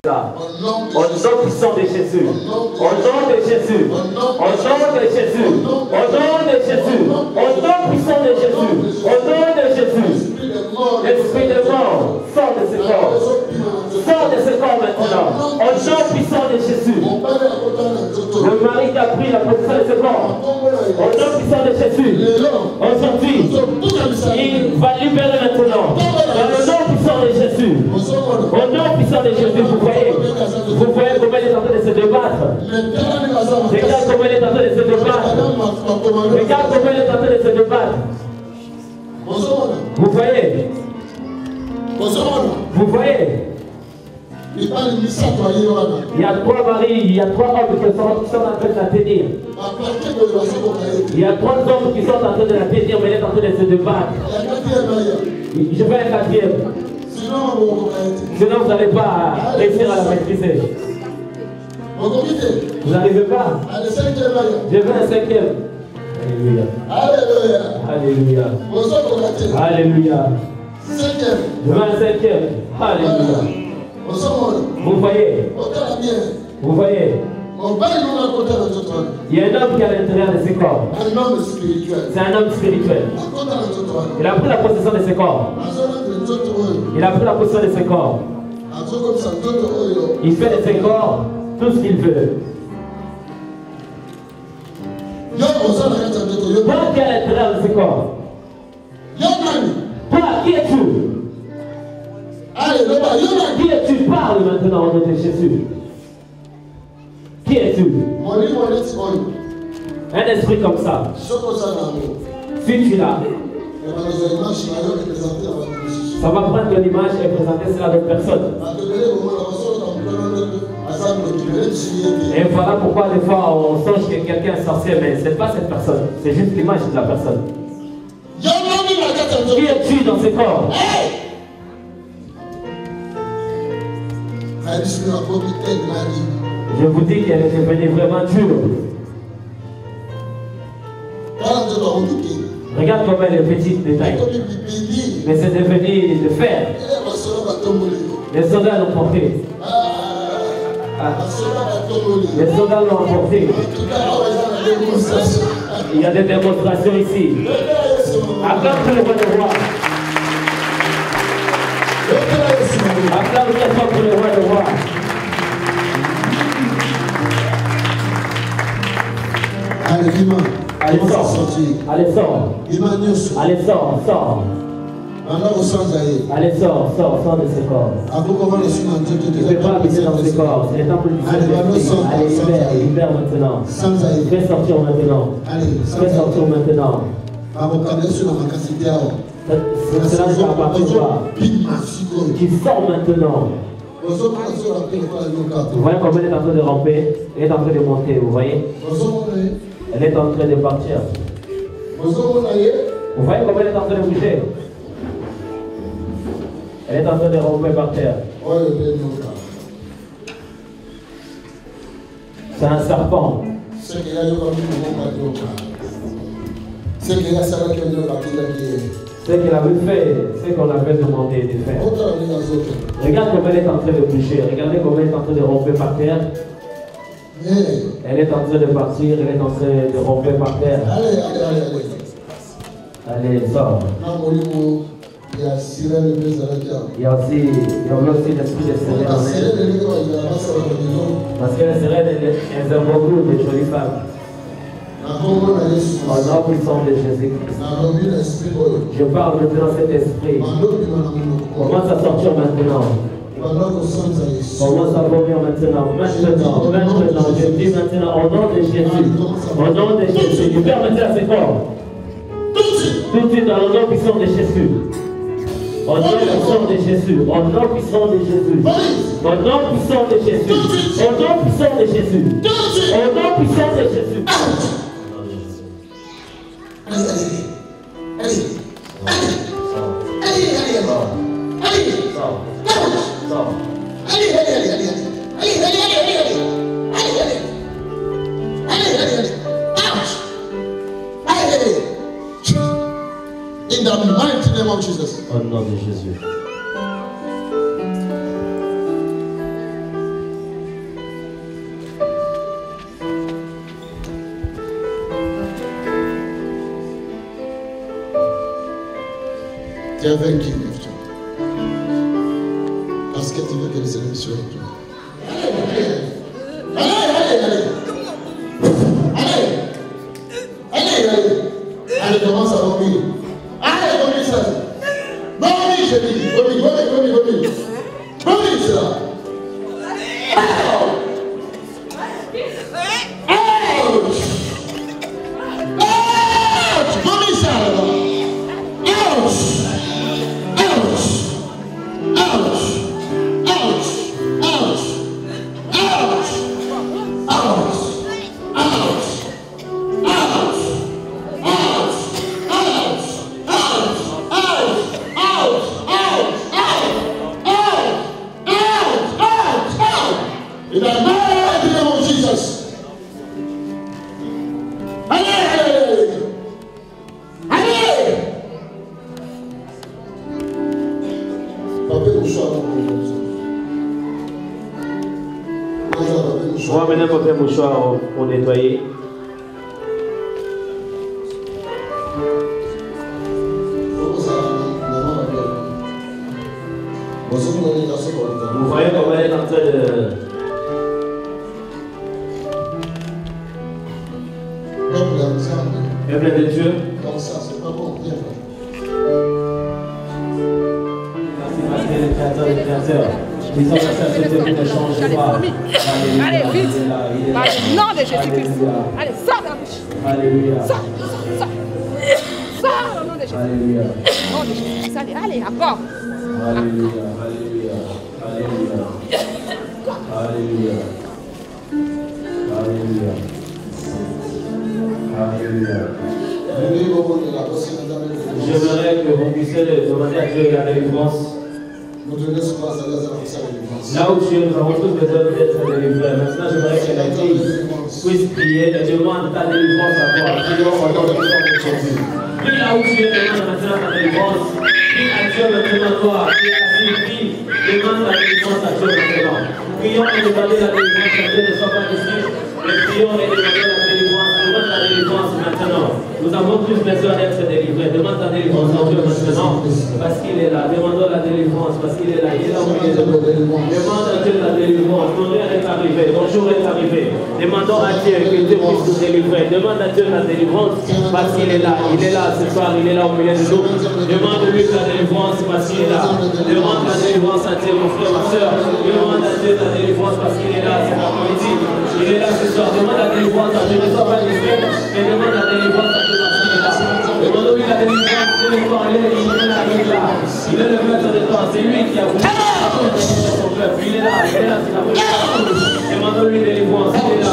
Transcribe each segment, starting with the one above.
Au nom puissant de Jésus. Au nom de Jésus. Au nom de Jésus. Au nom de Jésus. Au nom puissant de Jésus. Au nom de Jésus. L'esprit de mort, sort de ce corps. Sors de ce corps maintenant. Au nom puissant de Jésus. Le mari qui a pris la position de ce corps. Au nom puissant de Jésus. Aujourd'hui, il va libérer maintenant. Dans le nom puissant de Jésus. Au nom puissant de Jésus, vous voyez comment il est en train de se débattre. Regarde comment il est en train de se débattre. Regarde comment il est en train de se débattre. Vous voyez? Vous voyez? Il y a trois maris, il y a trois hommes qui sont en train de la tenir. Il y a trois hommes qui sont en train de la tenir, mais elle est en train de se débattre. Je veux un quatrième. Sinon, vous n'allez pas réussir à la maîtriser. Vous n'arrivez pas? Je veux un cinquième. Alléluia. Alléluia. Alléluia. Je veux un cinquième. Alléluia. Vous voyez? Vous voyez? Il y a un homme qui est à l'intérieur de ses corps. C'est un homme spirituel. Il a pris la possession de ses corps. Il a pris la possession de ses corps. Il fait de ses corps tout ce qu'il veut. Toi qui est à l'intérieur de ses corps. Toi, qui es-tu? Qui es-tu? Parle maintenant au nom de Jésus. Qui es-tu? Un esprit comme ça. Si tu l'as, ça va prendre ton image et présenter cela à d'autres personnes. Et voilà pourquoi des fois on songe que quelqu'un est sorcier, mais ce n'est pas cette personne, c'est juste l'image de la personne. Qui es-tu dans ce corps? Je vous dis qu'elle est devenue vraiment dure. Regarde comment elle est petite de taille. Mais c'est devenu de fer. Les soldats l'ont porté. Les soldats l'ont emporté. Il y a des démonstrations ici. Acclame le roi de roi. Acclame le roi pour le roi de roi. Allez, sors. Allez, sors. Allez, sors, sors. Allez, sors de ce corps. Tu ne peux pas habiter dans ce corps. C'est le temple du Saint-Esprit. Allez, libère maintenant. Fais sortir maintenant. Fais sortir maintenant. Cela ne t'appartient pas. Tu sors maintenant. Vous voyez comment elle est en train de ramper? Elle est en train de monter, vous voyez? Elle est en train de partir. Vous voyez comment elle est en train de bouger? Elle est en train de ramper par terre. C'est un serpent. Ce qu'il avait fait, c'est qu'on avait demandé de faire. Regarde comment elle est en train de bouger. Regardez comment elle est en train de ramper par terre. Elle est en train de partir, elle est en train de ramper par terre. Allez, sors. Il y a aussi l'esprit de sirène en elle. Parce que les sirènes, elles aiment beaucoup de jolies femmes. Au nom puissant de Jésus-Christ. Je parle maintenant de cet esprit. Commence à sortir maintenant. Commence à vomir maintenant. Maintenant. Je dis maintenant au nom de Jésus. Au nom de Jésus. Libère maintenant ce corps. Tout de suite dans le nom puissant de Jésus. Au nom puissant de Jésus. Au nom puissant de Jésus. Au nom puissant de Jésus. Au nom puissant de Jésus. Au nom puissant de Jésus. In the mighty name of Jesus. Au nom de Jésus. Tu es vaincu, lève-toi. Parce que tu veux que le Seigneur soit avec toi. Allez, commence à vomir. Allez, vomir ça. Vomir, je dis. Vomir. Vomir ça. Vomir ça là-bas. On va maintenant porter un mouchoir pour nettoyer. Vous voyez comment elle est en train de... Peuple de Dieu. Comme ça, c'est pas bon. Viens. Merci parce que le Créateur est Créateur. Les hommes à cette ne changent pas. Allez, vite. Dans le nom de Jésus-Christ. Allez, sors dans la bouche. Alléluia. Sors au nom de Jésus. Alléluia. Au nom de Jésus. Allez, encore. Alléluia. J'aimerais que vous puissiez demander à Dieu la délivrance. Là où tu es, nous avons tous besoin d'être délivrés. Maintenant, j'aimerais que l'Église puisse prier et demande ta délivrance à toi. Prions au nom de Jésus. Prie là où tu es, demande maintenant ta délivrance. Prie à Dieu maintenant, toi. Prie assis, prie. Demande la délivrance à Dieu maintenant. Prions et demandez la délivrance à Dieu. Ne sois pas ici. Mais prions et demandez la délivrance. Demande la délivrance maintenant. Nous avons tous besoin d'être délivrés. Demande la délivrance à Dieu maintenant. Parce qu'il est là. Demandons la délivrance. Parce qu'il est là. Il est là où il est. Demande à Dieu la délivrance. Ton heure est arrivée. Ton jour est arrivé. Demandons à Dieu que Dieu puisse nous délivrer. Demande à Dieu la délivrance. Parce qu'il est là. Il est là ce soir. Il est là au milieu de nous. Demande-lui la délivrance parce qu'il est là. Demande la délivrance à Dieu, mon frère, ma soeur. Demande à Dieu la délivrance parce qu'il est là. C'est l'après-midi. Il est là ce soir. Demande la délivrance à Dieu. Ne sois pas livré. Mais demande la délivrance à Dieu parce qu'il est là. Demande-lui la délivrance. Il est là. Il est le maître de temps. C'est lui qui a voulu son peuple. Il est là. C'est l'après-midi. Demande-lui la délivrance. Il est là.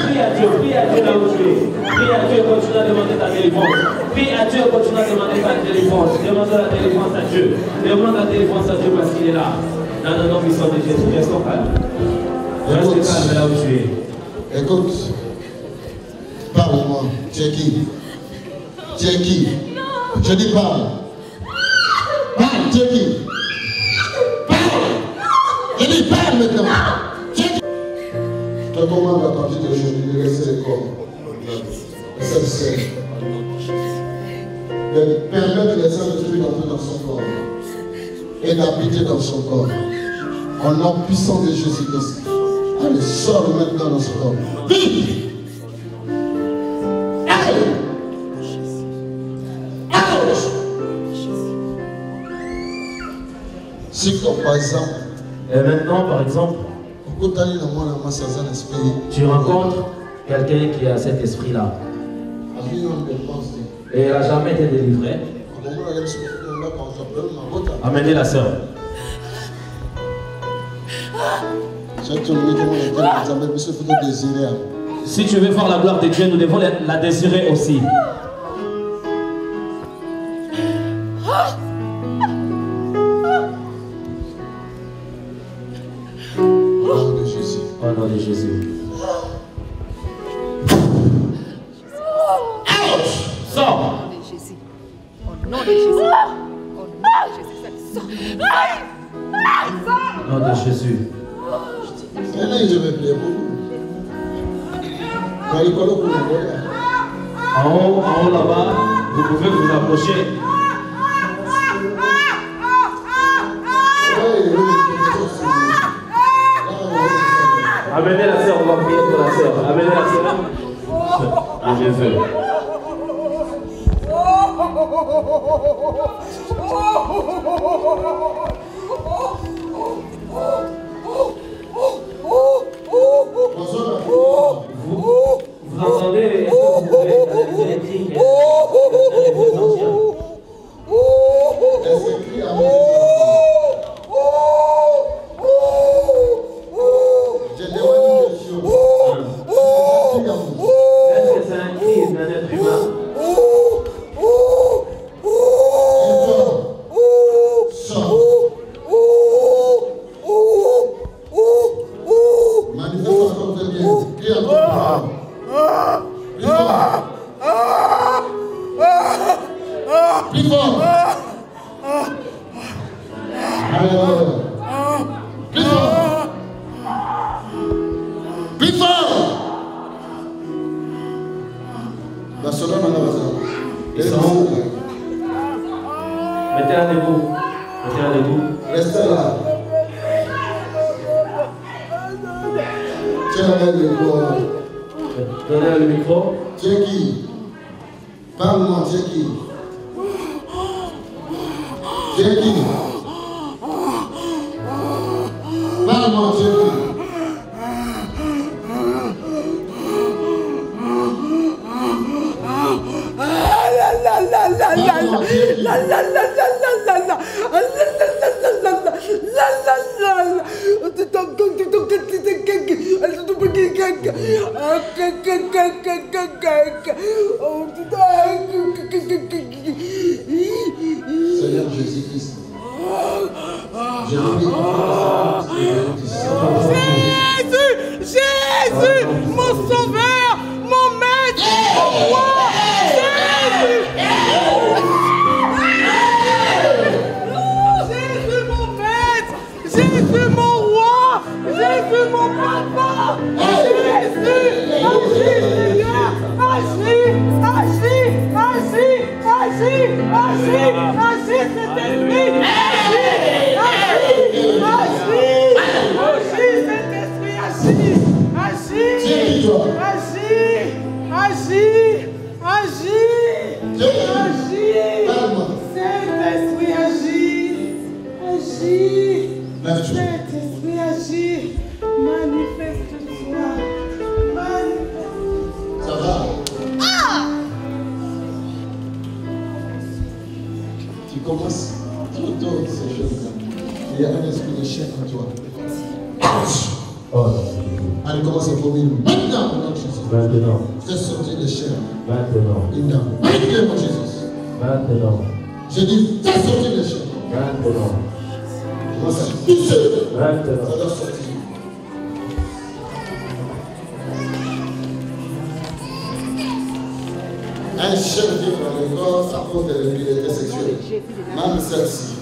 Prie à Dieu. Prie à Dieu là où tu es. Prie à Dieu. Continue à demander ta délivrance. Prie à Dieu. Continue à demander ta délivrance. Demande la délivrance à Dieu. Demande la délivrance à Dieu parce qu'il est là. Dans le nom puissant de Jésus. Reste calme. Reste calme là où tu es. Écoute. Parle-moi. Tu es qui? Tu es qui? Je dis parle. Parle, tu es qui? Parle. Je dis parle maintenant. Tu es qui? Je te commande à partir d'aujourd'hui de laisser le corps. De permettre les Saint-Esprit d'entrer dans son corps et d'habiter dans son corps. Au nom puissant de Jésus-Christ. Allez, sors maintenant dans son corps. Vite! Si comme par exemple, et maintenant, par exemple, tu rencontres quelqu'un qui a cet esprit-là et elle n'a jamais été délivrée, amenez la sœur. Si tu veux voir la gloire de Dieu, nous devons la désirer aussi. Au nom de Jésus. Sors. Au nom de Jésus. Au nom de Jésus. Sors. Au nom de Jésus. En haut là-bas, vous pouvez vous approcher. Vous entendez? Est-ce que vous pouvez les électriques? Est-ce que c'est un cri d'un être humain? Mettez-la debout. Mettez-la debout. Restez là. Tiens le micro. Donnez le micro. Tiens qui? Parle-moi, tiens qui? Tiens qui? Parle-moi, tiens qui? Seigneur Jésus-Christ, je Jésus, mon sauveur, mon maître, mon roi, Jésus mon maître, Jésus mon roi, Jésus mon papa, Jésus, agis, cet esprit, Saint-Esprit, agis, manifeste-toi, ça va? Tu commences trop tôt ces choses-là. Il y a un esprit de chien en toi. Allez, commence à vomir maintenant, mon Jésus. Maintenant. Fais sortir les chiens. Maintenant. Maintenant, mon Jésus. Maintenant. J'ai dit, fais sortir les chiens. Maintenant. Commence à pousser. Maintenant. Ça doit sortir. Un chien vient dans le corps à cause de l'impureté sexuelle. Même celle-ci.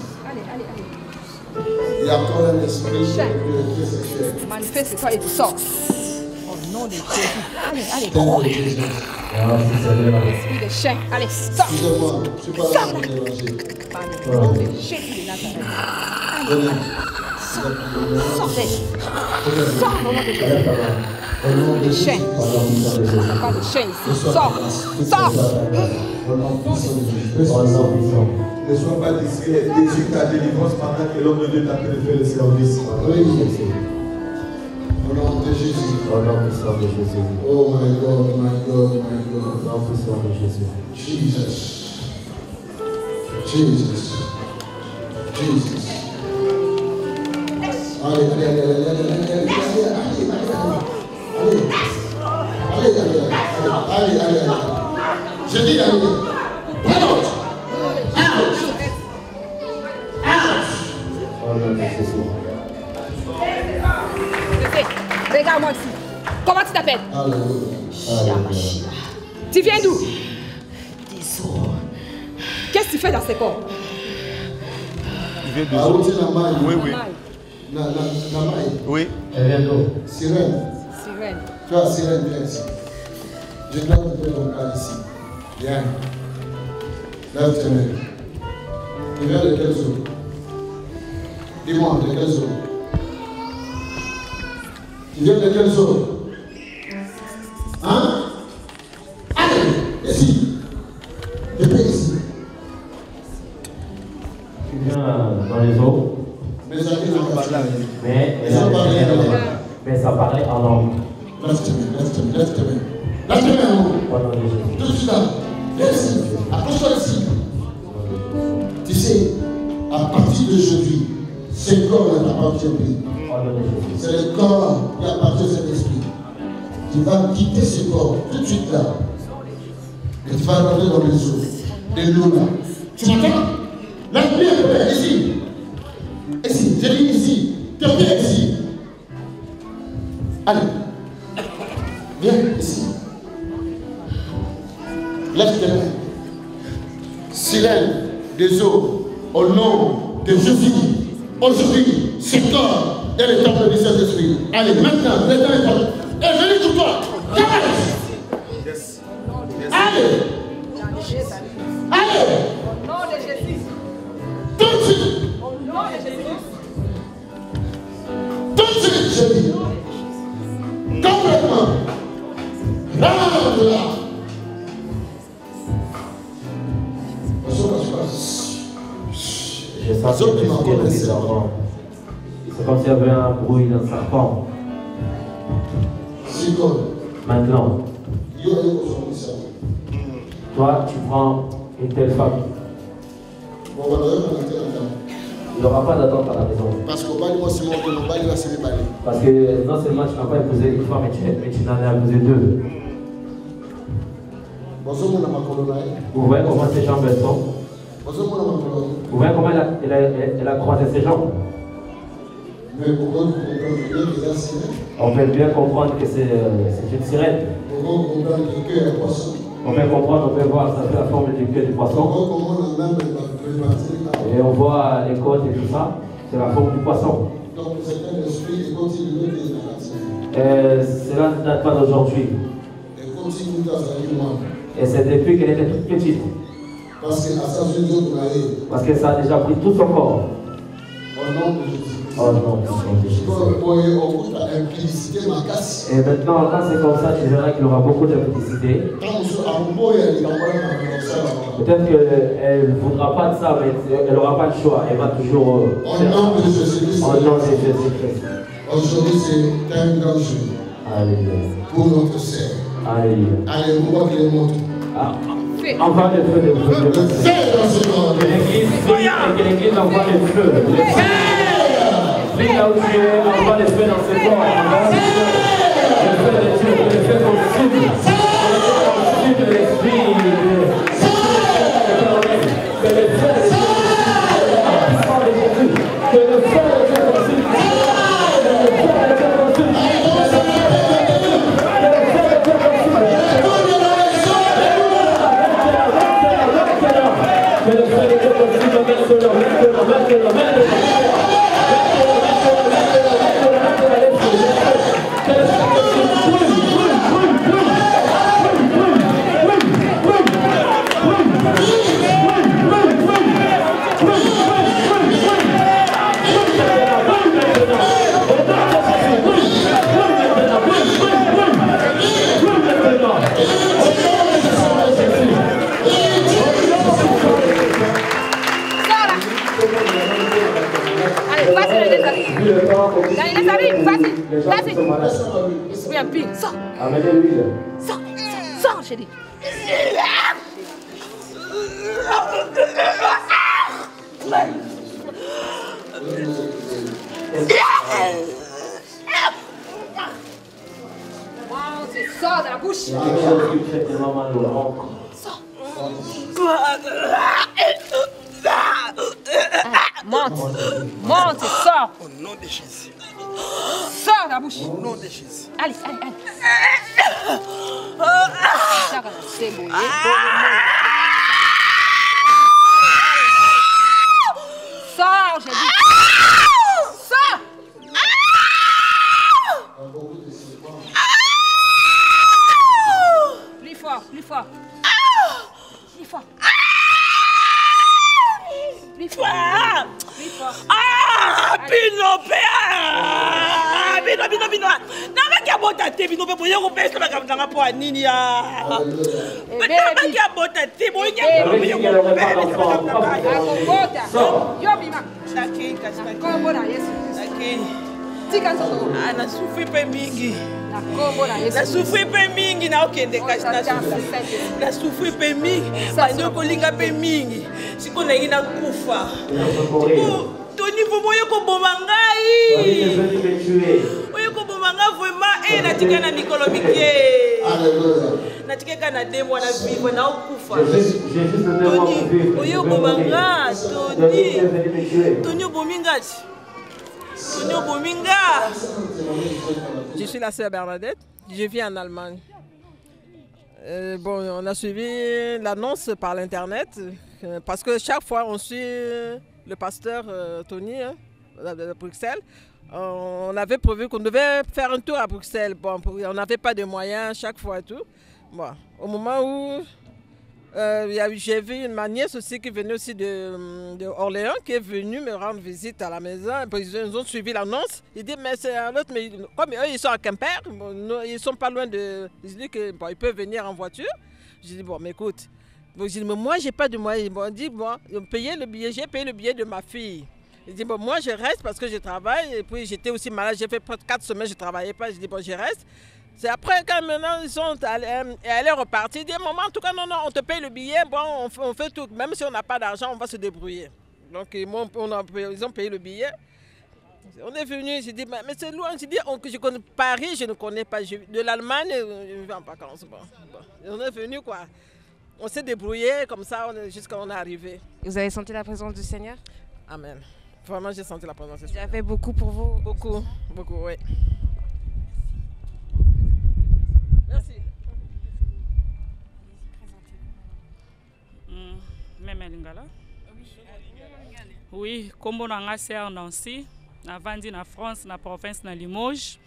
Il y a encore un esprit d'impureté sexuelle. manifeste-toi et sors. Au nom de Jésus. Allez, Dans le Jésus. esprit de chien, allez, sors. Excusez-moi, je ne suis pas là pour déranger. Au nom de Jésus de Nazareth. Venez. Sortez. Sors au nom de Jésus. Au nom de Chien. Jésus. Pas de chien ici. Sors. Sors. Au nom puissant de Jésus. Ne sois pas discret, désire ta délivrance pendant que l'homme de Dieu t'appelle de faire le service. Oui, au nom de Jésus. Au nom puissant de Jésus. Oh my God, my God, my God. Au nom puissant de Jésus. Jesus. Jesus. Jesus. Allez, allez, allez, allez, allez, allez, allez, allez, allez, allez, allez, allez. Je dis allez. Out. Au nom de Jésus. Regarde-moi ici. Comment tu t'appelles? Alléluia. Tu viens d'où? Des eaux. Qu'est-ce que tu fais dans ces corps? Il vient de Ah, où est la maille? Oui, oui. La maille. Oui. Elle vient d'où? Sirène. Sirène. Toi, Sirène, viens ici. Je dois te faire ton cas ici. Viens. Lève tes mains. Tu viens de quelle zone? Dis-moi, de quelle zone? Tu viens de quelle zone? Hein? Allez, ici. Je paie ici. dans les eaux. Mais ça dit dans la Mais ça parlait en langue. Lève tes mains. Tout de suite là. Viens ici. Approche-toi ici. Tu sais, à partir d'aujourd'hui, ce corps ne t'appartient plus. C'est le corps qui appartient à cet esprit. Tu vas quitter ce corps tout de suite là. Et tu vas rentrer dans les eaux. Les l'eau là. Tu m'entends? Lève-toi un peu, ici. Ici, j'ai dit ici. Tes pieds ici. Allez. Viens ici. Lève tes mains. Sirène des eaux, au nom de Jésus. Aujourd'hui, ce corps est le temple du Saint-Esprit. Allez, maintenant, le temps est bon. Et venez tout toi. Allez. Allez. Au nom de Jésus. Tout de suite. Au nom de Jésus. Tout de suite, je dis. Complètement. Rentre là. Je sens que c'est bizarrement. C'est comme s'il y avait un bruit d'un serpent. Maintenant, toi, tu prends une telle femme. Il n'y aura pas d'attente à la maison. Parce que non seulement tu n'as pas épousé une femme, mais tu n'en as épousé deux. Vous voyez comment ses jambes elles sont? Vous voyez comment elle a croisé ses jambes? On peut bien comprendre que c'est une sirène. On peut comprendre, on peut voir, ça fait la forme du queue du poisson. Et on voit les côtes et tout ça, c'est la forme du poisson. Cela ne date pas d'aujourd'hui. Et c'est depuis qu'elle était toute petite. Parce que ça a déjà pris tout son corps. Oh non, et maintenant, quand c'est comme ça, tu verras qu'il aura beaucoup d'implicité. Peut-être qu'elle ne voudra pas de ça, mais elle n'aura pas le choix. Elle va toujours. Au nom de Jésus-Christ. Aujourd'hui, c'est un grand jour. Alléluia. Pour notre sœur. Alléluia. Alléluia, qu'il est montre. Envoie le feu de Dieu. Que l'église envoie le feu. Là où tu es, envoie le feu dans ce corps. Le feu de Dieu, le feu consume. Consume l'esprit. Que le feu de Dieu, que le feu de Dieu consume. Amenez l'huile. Sors, j'ai dit. Sors de la bouche. Sors. Monte, sors. Au nom de Jésus. Sors de la bouche. Au nom de Jésus. Allez. Sors, j'ai dit. Sors. Plus fort. Plus fort. Bino. Nanga bota te bino pe boye ko pesa ba kamanga po anini ya. Nanga bota te boye ko pesa ba kamanga. Bota. Yo bima. Nakei kasi Na kombo na Yesu Kristo. nakei. Tika nzoto. Ah, nasufri pe mingi. Na kombo na Yesu. Nasufri pe mingi na okende kasi nasufri pe mingi. Bando kolinga pe mingi. Siko nangi nakufa. Tony vomoye ko boma ngai. Oye ko boma nga vraiment natika na mikolo mikie. Alléluia. Natika na demo na vivre na okufa. J'ai juste le devoir de vivre. Oye boma nga Tony. Tony bomingati. Tony bominga. Je suis la sœur Bernadette, je vis en Allemagne. Bon, on a suivi l'annonce par l'internet parce que chaque fois on suit le pasteur Tony de Bruxelles. On avait prévu qu'on devait faire un tour à Bruxelles. Bon, on n'avait pas de moyens chaque fois et tout. Bon, au moment où j'ai vu ma nièce aussi qui venait aussi de Orléans, qui est venue me rendre visite à la maison. Ils ont suivi l'annonce. Ils disent, mais c'est un autre, mais comme eux, ils sont à Quimper, ils ne sont pas loin de... Ils disent qu'ils peuvent venir en voiture. J'ai dit, bon, mais écoute, j'ai dit, mais moi, je n'ai pas de moyens. Bon, on dit, bon, j'ai payé le billet de ma fille. Il dit, bon, moi, je reste parce que je travaille. Et puis, j'étais aussi malade. J'ai fait presque 4 semaines, je ne travaillais pas. Je dis, bon, je reste. C'est après, quand maintenant ils sont allés, elle est repartie, ils disent, maman, en tout cas, non, on te paye le billet, bon, on fait tout. Même si on n'a pas d'argent, on va se débrouiller. Donc, ils ont payé le billet. On est venu, j'ai dit, mais c'est loin. J'ai dit, je connais Paris, je ne connais pas. De l'Allemagne, je vais en vacances. Bon. On est venu, quoi. On s'est débrouillé comme ça jusqu'à on est arrivé. Vous avez senti la présence du Seigneur? Amen. Vraiment, j'ai senti la présence du Seigneur. Il a fait beaucoup pour vous? Beaucoup, oui. Merci. Même Lingala. Oui, comme on a sœur Nancy, na vandi na France, na province na Limoges,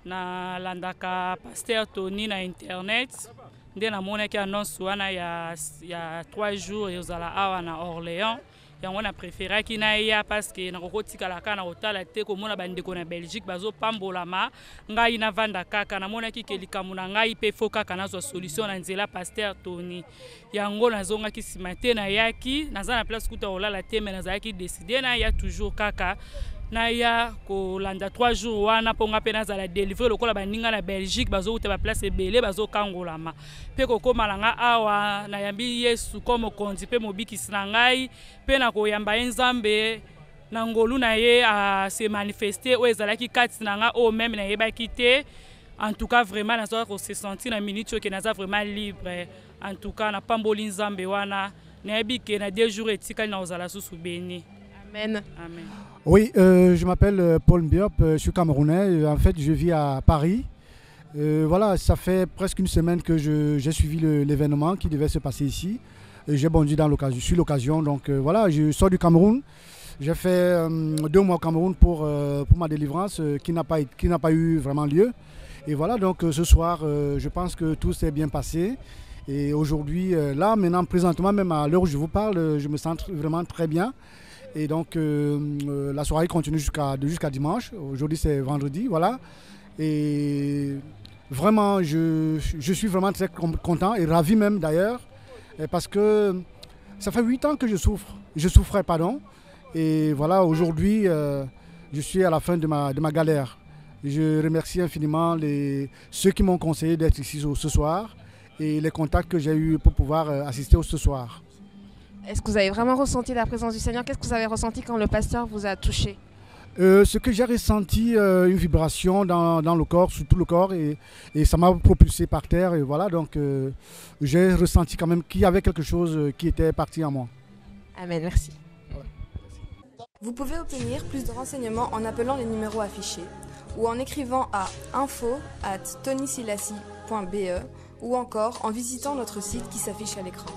na landaka pasteur Tony na internet. Nde na mona ki annonce wana ya 3 jours yozala awa na Orléans. Yango na préféré ki na ya parce que na kokoti kala kana otala te ko mona bandeko na Belgique bazo pambolama ngai na vanda kaka na mona ki kelikamu na ngai pe foka kana zo solution na nzela pasteur Tony. Yango na zonga ki simate na yaki naza na place kuta olala te mais naza ki décider na ya toujours kaka na ya ko landa 3 jours wana ponga pe nazala délivrer lokola baninga na Belgique bazo uta ba place ebele bazo kangolama pe kokoma langa awa na yambi Yesu comme kondi pe mobikisi na ngai pe na koyamba Nzambe na ngolu na ye a se manifester o ezalaki kati na nga o même na yebaki te. En tout cas vraiment nazo ko se sentir na minute que naza vraiment libre. En tout cas na pamboli Nzambe wana na yebike na 2 jours etikali na ozala susu béni. Amen. Amen. Oui, je m'appelle Paul Mbiop, je suis camerounais, en fait je vis à Paris. Voilà, ça fait presque une semaine que j'ai suivi l'événement qui devait se passer ici. J'ai bondi dans l'occasion, sur l'occasion, donc voilà, je sors du Cameroun. J'ai fait 2 mois au Cameroun pour ma délivrance qui n'a pas eu vraiment lieu. Et voilà, donc ce soir, je pense que tout s'est bien passé. Et aujourd'hui, là, maintenant, présentement, même à l'heure où je vous parle, je me sens vraiment très bien. Et donc la soirée continue jusqu'à dimanche. Aujourd'hui c'est vendredi, voilà. Et vraiment je suis vraiment très content et ravi même d'ailleurs. Parce que ça fait 8 ans que je souffrais, pardon. Et voilà, aujourd'hui je suis à la fin de ma galère. Je remercie infiniment ceux qui m'ont conseillé d'être ici ce soir et les contacts que j'ai eus pour pouvoir assister ce soir. Est-ce que vous avez vraiment ressenti la présence du Seigneur? Qu'est-ce que vous avez ressenti quand le pasteur vous a touché? Ce que j'ai ressenti, une vibration dans le corps, sur tout le corps, et ça m'a propulsé par terre. Et voilà, donc j'ai ressenti quand même qu'il y avait quelque chose qui était parti en moi. Amen, merci. Ouais. Vous pouvez obtenir plus de renseignements en appelant les numéros affichés ou en écrivant à info@tonysilassi.be ou encore en visitant notre site qui s'affiche à l'écran.